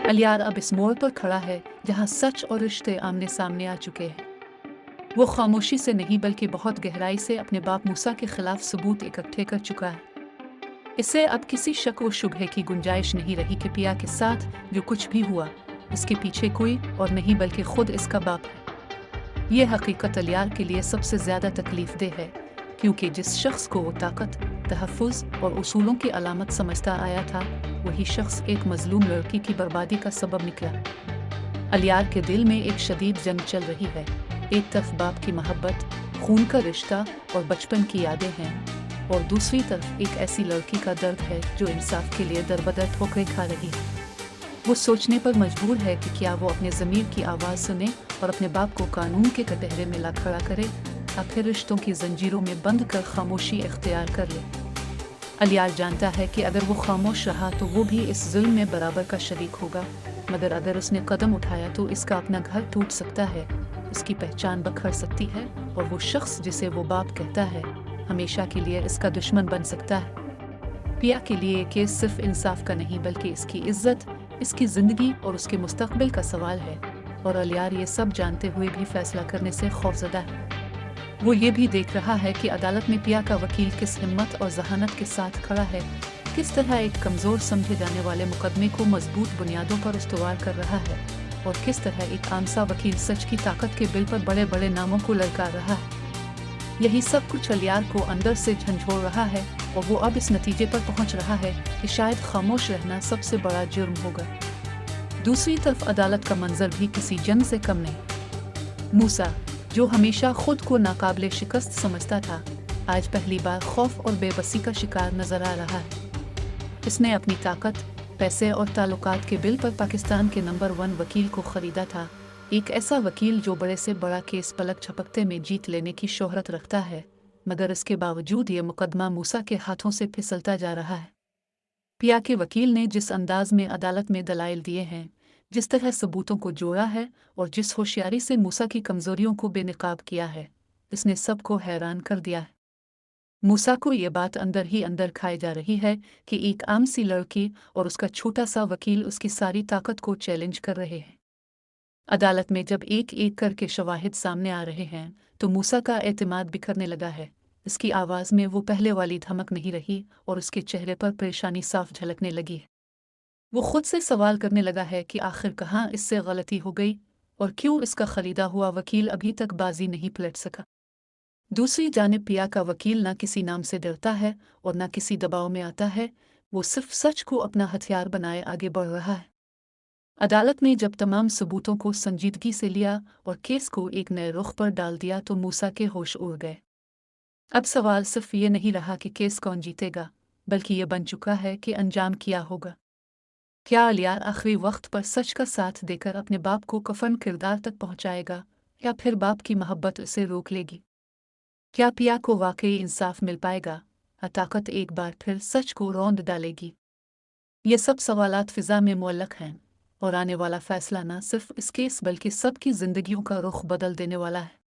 अलियार अब इस मोड़ पर खड़ा है जहां सच और रिश्ते आमने सामने आ चुके हैं। वो खामोशी से नहीं बल्कि बहुत गहराई से अपने बाप मूसा के खिलाफ सबूत इकट्ठे कर चुका है। इससे अब किसी शक व शुबहे की गुंजाइश नहीं रही कि पिया के साथ जो कुछ भी हुआ इसके पीछे कोई और नहीं बल्कि खुद इसका बाप है। ये हकीकत अलियार के लिए सबसे ज्यादा तकलीफदेह है, क्योंकि जिस शख्स को वो ताकत, तहफ़्फ़ुज़ और उसूलों की अलामत समझता आया था, वही शख्स एक मजलूम लड़की की बर्बादी का सबब निकला। अलियार के दिल में एक शदीद जंग चल रही है। एक तरफ बाप की मोहब्बत, खून का रिश्ता और बचपन की यादें हैं, और दूसरी तरफ एक ऐसी लड़की का दर्द है जो इंसाफ के लिए दरबदर ठोकरें खा रही है। वो सोचने पर मजबूर है कि क्या वो अपने ज़मीर की आवाज़ सुने और अपने बाप को कानून के कटहरे में ला खड़ा करे, या फिर रिश्तों की जंजीरों में बंद कर खामोशी इख्तियार कर ले। अलियार जानता है कि अगर वो खामोश रहा तो वो भी इस जुल्म में बराबर का शरीक होगा, मगर अगर उसने कदम उठाया तो इसका अपना घर टूट सकता है, इसकी पहचान बखर सकती है, और वो शख्स जिसे वो बाप कहता है हमेशा के लिए इसका दुश्मन बन सकता है। पिया के लिए ये केस सिर्फ इंसाफ का नहीं बल्कि इसकी इज्जत, इसकी जिंदगी और उसके मुस्तकबिल का सवाल है, और अलियार ये सब जानते हुए भी फैसला करने से खौफजदा है। वो ये भी देख रहा है कि अदालत में पिया का वकील किस हिम्मत और जहानत के साथ खड़ा है, किस तरह एक कमज़ोर समझे जाने वाले मुकदमे को मजबूत बुनियादों पर उस्तवार कर रहा है, और किस तरह एक आमसा वकील सच की ताकत के बिल पर बड़े बड़े नामों को ललकार रहा है। यही सब कुछ अलियार को अंदर से झंझोड़ रहा है, और वो अब इस नतीजे पर पहुंच रहा है कि शायद खामोश रहना सबसे बड़ा जुर्म होगा। दूसरी तरफ अदालत का मंजर भी किसी जंग से कम नहीं। मूसा, जो हमेशा खुद को नाकाबिले शिकस्त समझता था, आज पहली बार खौफ और बेबसी का शिकार नजर आ रहा है। इसने अपनी ताकत, पैसे और ताल्लुकात के बिल पर पाकिस्तान के नंबर 1 वकील को खरीदा था, एक ऐसा वकील जो बड़े से बड़ा केस पलक झपकते में जीत लेने की शोहरत रखता है, मगर इसके बावजूद ये मुकदमा मूसा के हाथों से फिसलता जा रहा है। पिया के वकील ने जिस अंदाज में अदालत में दलाइल दिए हैं, जिस तरह सबूतों को जोड़ा है और जिस होशियारी से मूसा की कमजोरियों को बेनकाब किया है, इसने सबको हैरान कर दिया है। मूसा को ये बात अंदर ही अंदर खाई जा रही है कि एक आम सी लड़की और उसका छोटा सा वकील उसकी सारी ताकत को चैलेंज कर रहे हैं। अदालत में जब एक एक करके शवाहिद सामने आ रहे हैं तो मूसा का एतमाद बिखरने लगा है। इसकी आवाज़ में वो पहले वाली धमक नहीं रही, और उसके चेहरे पर परेशानी साफ झलकने लगी है। वो खुद से सवाल करने लगा है कि आखिर कहाँ इससे गलती हो गई, और क्यों इसका खरीदा हुआ वकील अभी तक बाजी नहीं पलट सका। दूसरी जानिब पिया का वकील न किसी नाम से डरता है और न किसी दबाव में आता है, वो सिर्फ सच को अपना हथियार बनाए आगे बढ़ रहा है। अदालत ने जब तमाम सबूतों को संजीदगी से लिया और केस को एक नए रुख पर डाल दिया तो मूसा के होश उड़ गए। अब सवाल सिर्फ ये नहीं रहा कि केस कौन जीतेगा, बल्कि ये बन चुका है कि अंजाम क्या होगा। क्या अलियार आखिरी वक्त पर सच का साथ देकर अपने बाप को कफन किरदार तक पहुंचाएगा, या फिर बाप की मोहब्बत उसे रोक लेगी? क्या पिया को वाकई इंसाफ मिल पाएगा, या ताकत एक बार फिर सच को रौंद डालेगी? ये सब सवालात फिजा में मुअल्लक हैं, और आने वाला फैसला न सिर्फ इस केस बल्कि सबकी जिंदगियों का रुख बदल देने वाला है।